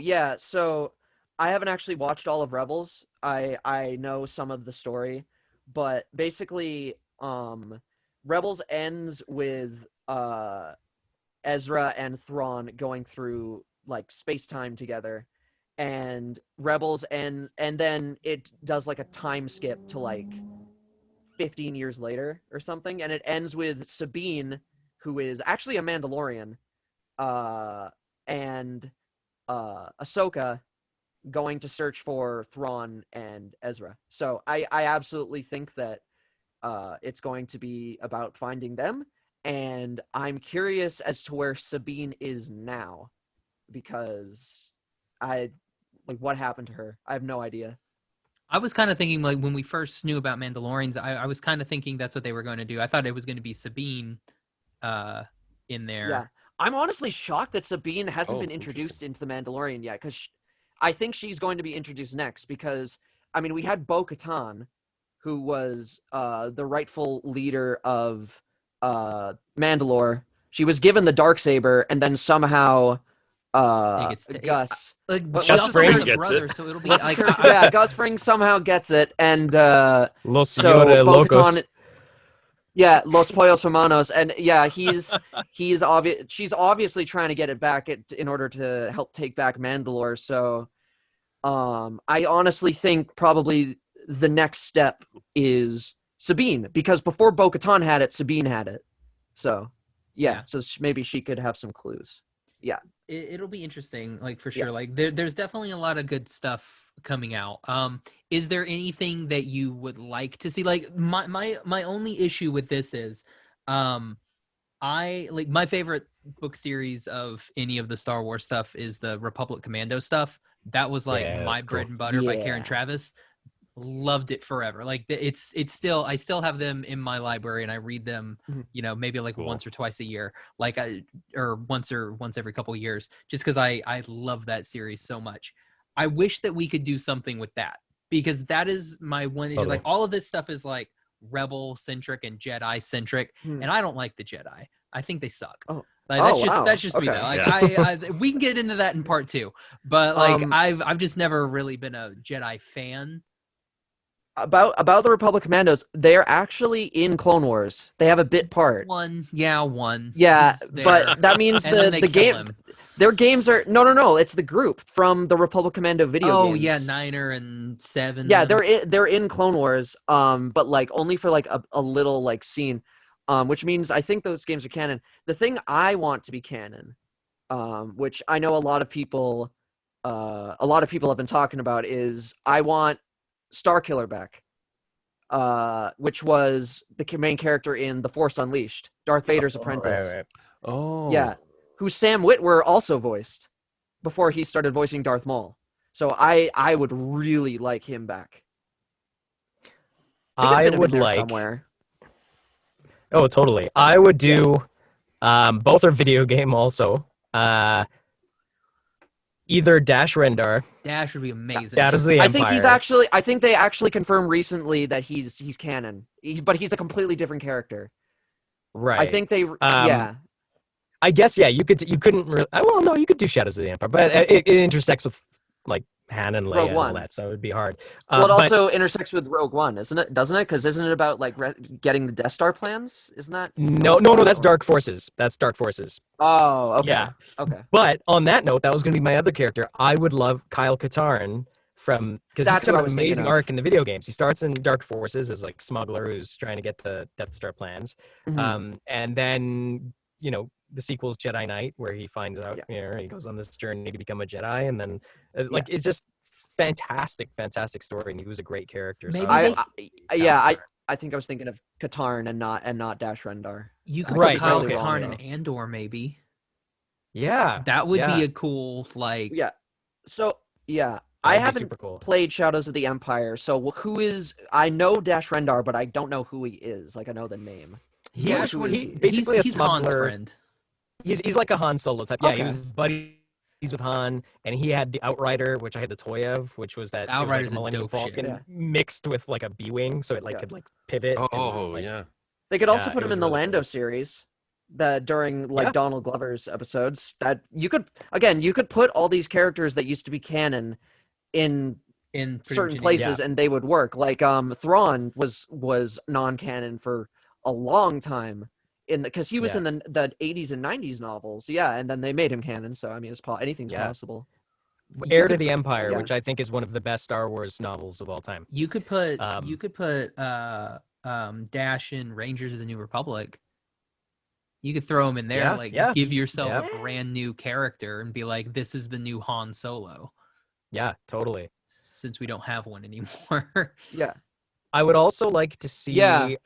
Yeah. So I haven't actually watched all of Rebels. I know some of the story, but basically, Rebels ends with Ezra and Thrawn going through like space-time together, and Rebels and then it does like a time skip to like 15 years later or something, and it ends with Sabine, who is actually a Mandalorian, and Ahsoka going to search for Thrawn and Ezra. So I absolutely think that it's going to be about finding them, and I'm curious as to where Sabine is now, because what happened to her? I have no idea. I was kind of thinking, like, when we first knew about Mandalorians, I was kind of thinking that's what they were going to do. I thought it was going to be Sabine in there. Yeah. I'm honestly shocked that Sabine hasn't been Interesting. introduced into The Mandalorian yet, because I think she's going to be introduced next, because, I mean, we had Bo-Katan, who was the rightful leader of Mandalore. She was given the Darksaber, and then somehow Gus... Like, she Gus also Fring has a gets brother, it. so it'll be like... yeah, Gus Fring somehow gets it, and Los so Señores Locos. Bo-Katan... Yeah, Los Pollos Hermanos, and yeah, she's obviously trying to get it back in order to help take back Mandalore. So, I honestly think probably the next step is Sabine, because before Bo-Katan had it, Sabine had it. So, yeah. So maybe she could have some clues. Yeah, it'll be interesting, like, for sure. Yeah. Like, there's definitely a lot of good stuff coming out. Is there anything that you would like to see? Like, my only issue with this is I like, my favorite book series of any of the Star Wars stuff is the Republic Commando stuff. That was like my bread and butter by Karen Travis. Loved it forever. Like, it's still, I still have them in my library, and I read them, you know, maybe like once or twice a year, like or once every couple of years, just because I love that series so much. I wish that we could do something with that, because that is my one issue. Totally. Like, all of this stuff is like Rebel centric and Jedi centric, and I don't like the Jedi. I think they suck. Like, that's just me though. Like, I we can get into that in part 2, but like, I've just never really been a Jedi fan. About the Republic Commandos, they're actually in Clone Wars. They have a bit part. One. Yeah, but that means the game. Their games are no. It's the group from the Republic Commando video games. Oh yeah, 9 and 7. Yeah, they're in Clone Wars. But like only for like a little like scene, which means I think those games are canon. The thing I want to be canon, which I know a lot of people have been talking about, is I want Starkiller back, which was the main character in The Force Unleashed, Darth Vader's apprentice. Right. Oh. Yeah, who Sam Witwer also voiced before he started voicing Darth Maul. So I would really like him back. I would like somewhere. Oh, totally. I would do both are video game also. Either Dash Rendar. Dash would be amazing. That is the Empire. I think they actually confirmed recently that he's canon. But he's a completely different character. Right. I think they yeah. I guess you couldn't really, well, no, you could do Shadows of the Empire, but it intersects with like Han and Leia and all that, so it would be hard. Well, it also intersects with Rogue One, isn't it? Doesn't it? Because isn't it about like getting the Death Star plans? Isn't that? No, that's Dark Forces. That's Dark Forces. Oh, okay. Yeah. Okay. But on that note, that was going to be my other character. I would love Kyle Katarn because he's got an amazing arc in the video games. He starts in Dark Forces as like smuggler who's trying to get the Death Star plans, and then the sequel's Jedi Knight, where he finds out, he goes on this journey to become a Jedi, and then it's just fantastic story, and he was a great character. Maybe I think I was thinking of Katarn and not Dash Rendar. You could put Kyle Katarn and Andor, maybe. Yeah, that would be a cool like. Yeah. So I haven't played Shadows of the Empire, so I know Dash Rendar, but I don't know who he is. Like, I know the name. He's basically a smuggler. Han's friend. He's like a Han Solo type. Yeah, he was buddies with Han, and he had the Outrider, which I had the toy of, which was that Outrider's like a Millennium Falcon mixed with like a B-wing, so it could like pivot. Oh, yeah. They could also put him in the Lando series during Donald Glover's episodes. That you could put all these characters that used to be canon in in pretty certain much any- places and they would work. Like Thrawn was non-canon for a long time because he was in the 80s and 90s novels. Yeah, and then they made him canon. So I mean, anything's possible. Heir to the Empire, which I think is one of the best Star Wars novels of all time. You could put Dash in Rangers of the New Republic. You could throw him in there, give yourself a brand new character and be like, this is the new Han Solo. Yeah, totally. Since we don't have one anymore. Yeah. I would also like to see we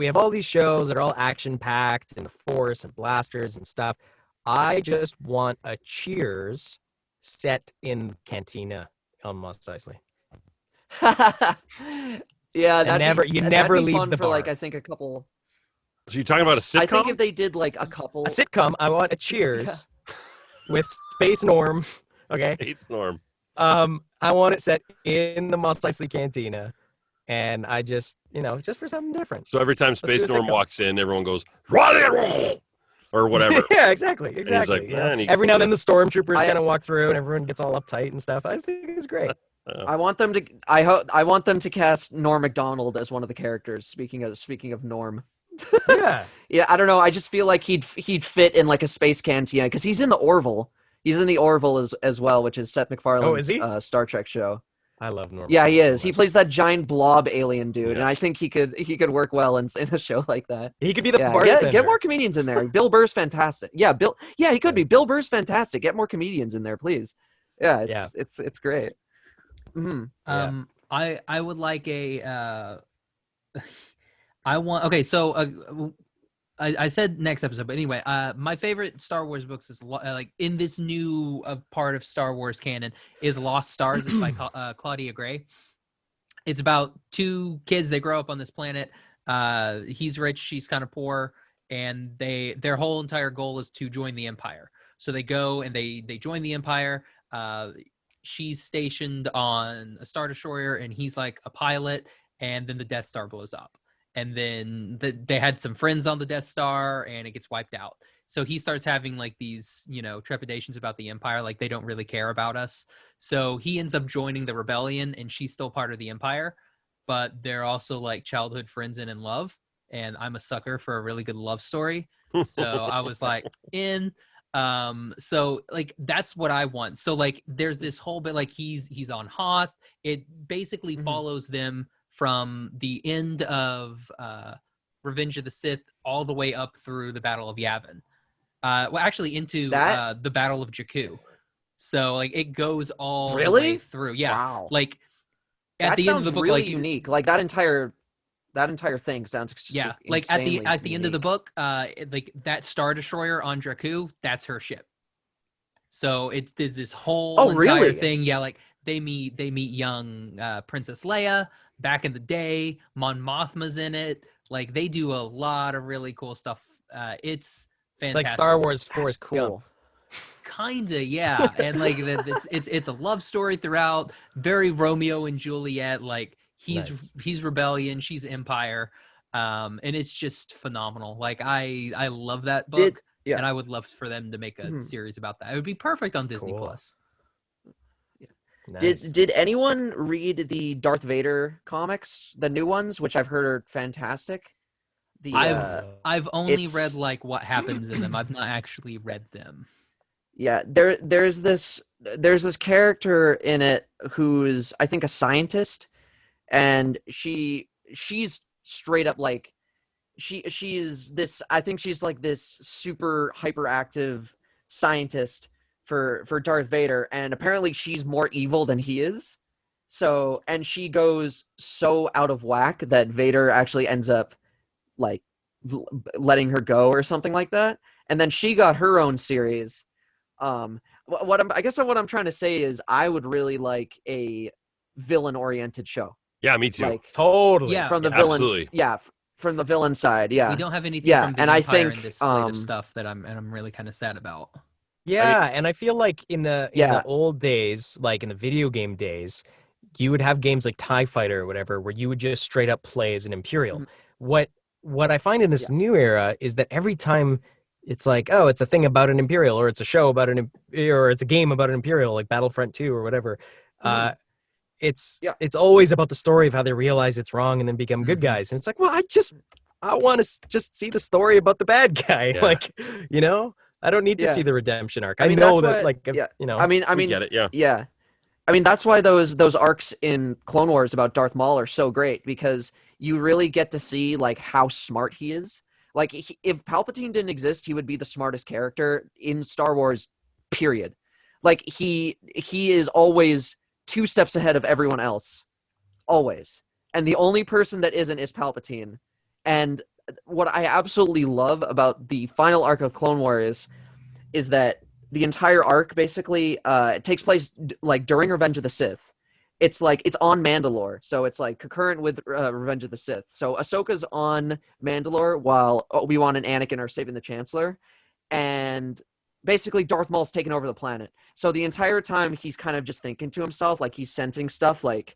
have all these shows that are all action-packed and the Force and blasters and stuff. I just want a Cheers set in Cantina on Mos Eisley. Yeah, you never leave fun the for bar. like I think a couple. So you're talking about a sitcom? I think if they did like a couple. A sitcom, I want a Cheers with Space Norm. Okay. Space Norm. I want it set in the Mos Eisley Cantina. And I just, just for something different. So every time Space Norm walks in, everyone goes, "Roll and roll," or whatever. Yeah, exactly. Like, every now and then the stormtroopers kind of walk through and everyone gets all uptight and stuff. I think it's great. I want them to. I want them to cast Norm Macdonald as one of the characters. Speaking of Norm. Yeah. Yeah, I don't know. I just feel like he'd fit in like a space cantina because he's in the Orville. He's in the Orville as well, which is Seth MacFarlane's Star Trek show. I love Norm. Yeah, he is. He plays that giant blob alien dude, and I think he could work well in a show like that. He could be the bartender. Get more comedians in there. Bill Burr's fantastic. Yeah, he could be. Bill Burr's fantastic. Get more comedians in there, please. Yeah, it's great. Mm-hmm. I would like a I said next episode, but anyway, my favorite Star Wars books is like in this new part of Star Wars canon is Lost Stars. It's by Claudia Gray. It's about two kids. They grow up on this planet. He's rich, she's kind of poor, and their whole entire goal is to join the Empire. So they go and they join the Empire. She's stationed on a Star Destroyer, and he's like a pilot. And then the Death Star blows up. And then they had some friends on the Death Star, and it gets wiped out. So he starts having like these, trepidations about the Empire, like they don't really care about us. So he ends up joining the rebellion, and she's still part of the Empire, but they're also like childhood friends and in love. And I'm a sucker for a really good love story. So I was like in. So like that's what I want. So like there's this whole bit like he's on Hoth. It basically follows them from the end of Revenge of the Sith all the way up through the Battle of Yavin. Well, actually into the Battle of Jakku. So like it goes all the way through. Yeah. Wow. Like at the end of the book, really like unique. Like that entire thing sounds like at the unique. end of the book, like that Star Destroyer on Jakku, that's her ship. So there's this whole entire thing. Yeah, like they meet young Princess Leia back in the day. Mon Mothma's in it. Like they do a lot of really cool stuff. It's fantastic. It's like Star Wars Force Gump. Kinda, yeah. And like it's a love story throughout. Very Romeo and Juliet. Like he's rebellion, she's empire. And it's just phenomenal. Like I love that book. And I would love for them to make a series about that. It would be perfect on Disney Plus. Nice. Did anyone read the Darth Vader comics, the new ones, which I've heard are fantastic? I've only read like what happens in them. I've not actually read them. Yeah, there's this character in it who's I think a scientist, and she's straight up like she's this. I think she's like this super hyperactive scientist for Darth Vader, and apparently she's more evil than he is. So, and she goes so out of whack that Vader actually ends up like letting her go or something like that. And then she got her own series. What I'm trying to say is I would really like a villain-oriented show. Yeah, me too. Like, totally. Yeah, from the villain. Absolutely. Yeah, from the villain side. Yeah, we don't have anything from the and I Empire think in this slate of stuff that I'm really kind of sad about. Yeah, and I feel like in the old days, like in the video game days, you would have games like TIE Fighter or whatever, where you would just straight up play as an Imperial. What I find in this new era is that every time it's like, oh, it's a thing about an Imperial, or it's a show about or it's a game about an Imperial, like Battlefront 2 or whatever. It's always about the story of how they realize it's wrong and then become good guys. And it's like, well, I want to just see the story about the bad guy. Yeah. Like, I don't need to see the redemption arc. I mean, know that's that, why, I mean, We get it, yeah. Yeah. I mean, that's why those arcs in Clone Wars about Darth Maul are so great, because you really get to see like how smart he is. Like, if Palpatine didn't exist, he would be the smartest character in Star Wars, period. Like, he is always 2 steps ahead of everyone else. Always. And the only person that isn't is Palpatine. And what I absolutely love about the final arc of Clone Wars is that the entire arc basically it takes place like during Revenge of the Sith. It's like it's on Mandalore, so it's like concurrent with Revenge of the Sith. So Ahsoka's on Mandalore while Obi-Wan and Anakin are saving the Chancellor, and basically Darth Maul's taking over the planet. So the entire time he's kind of just thinking to himself, like he's sensing stuff like,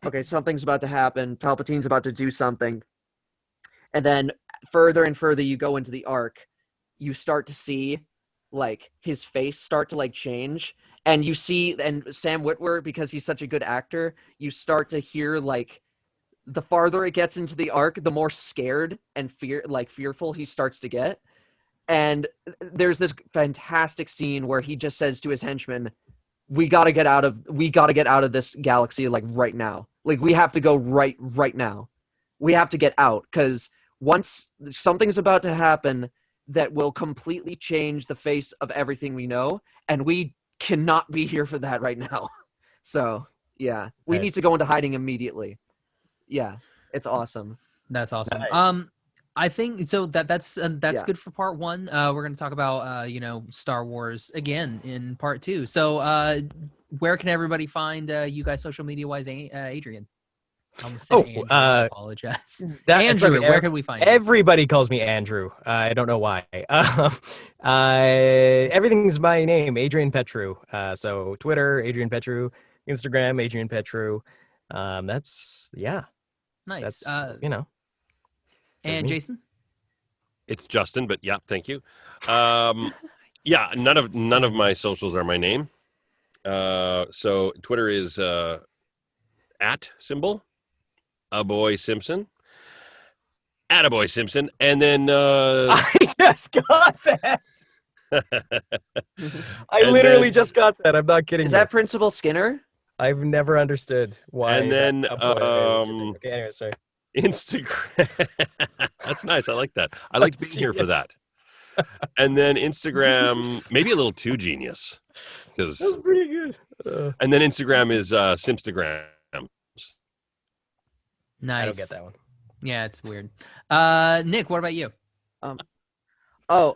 okay, something's about to happen, Palpatine's about to do something. And then further and further you go into the arc, you start to see like his face start to like change, and you see, and Sam Witwer, because he's such a good actor, you start to hear like the farther it gets into the arc, the more scared and fearful he starts to get. And there's this fantastic scene where he just says to his henchmen, we got to get out of this galaxy like right now. Like, we have to go right now. We have to get out, because once something's about to happen that will completely change the face of everything we know, and we cannot be here for that right now. So, yeah, we need to go into hiding immediately. Yeah, it's awesome. That's awesome. Nice. I think so. That's good for part 1. We're going to talk about Star Wars again in part 2. So, where can everybody find you guys social media wise, Adrian? I apologize. Andrew, where can we find you? Everybody calls me Andrew. I don't know why. Everything's my name, Adrian Petriw. So Twitter, Adrian Petriw. Instagram, Adrian Petriw. That's nice. That's and me. Jason? It's Justin, but yeah, thank you. Yeah, none of my socials are my name. So Twitter is at symbol Aboy Simpson. Attaboy Simpson. And then I just got that. I literally just got that. I'm not kidding. Is that Principal Skinner? I've never understood why. And then okay, anyway, sorry. Instagram. That's nice. I like that. I like being here for that. And then Instagram, maybe a little too genius. That was pretty good. And then Instagram is Simpstagram. Nice. I don't get that one. Yeah, it's weird. Nick, what about you? I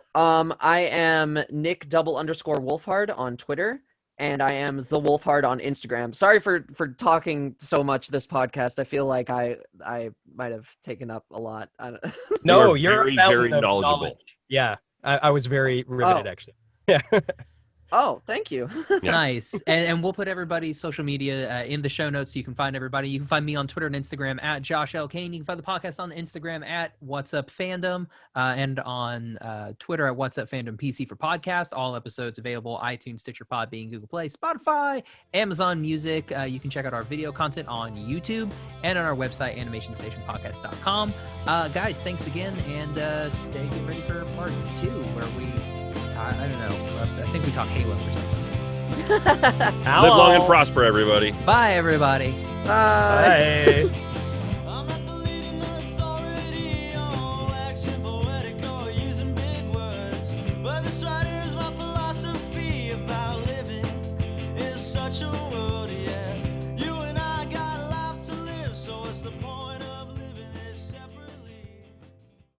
am Nick _Wolfhard on Twitter, and I am the Wolfhard on Instagram. Sorry for talking so much this podcast. I feel like I might have taken up a lot. No, you're very, very knowledgeable. Yeah, I was very riveted actually. Yeah. Oh, thank you. Yeah. Nice. And we'll put everybody's social media in the show notes so you can find everybody. You can find me on Twitter and Instagram at Josh L. Cain. You can find the podcast on Instagram at What's Up Fandom and on Twitter at What's Up Fandom PC for podcast. All episodes available, iTunes, Stitcher, Podbean, Google Play, Spotify, Amazon Music. You can check out our video content on YouTube and on our website, animationstationpodcast.com. Guys, thanks again, and stay ready for part 2 where we... I don't know. I think we talk Halo or something. Live long and prosper, everybody. Bye, everybody. Bye. Bye. I'm not the leading authority on action, poetic, or using big words, but the strider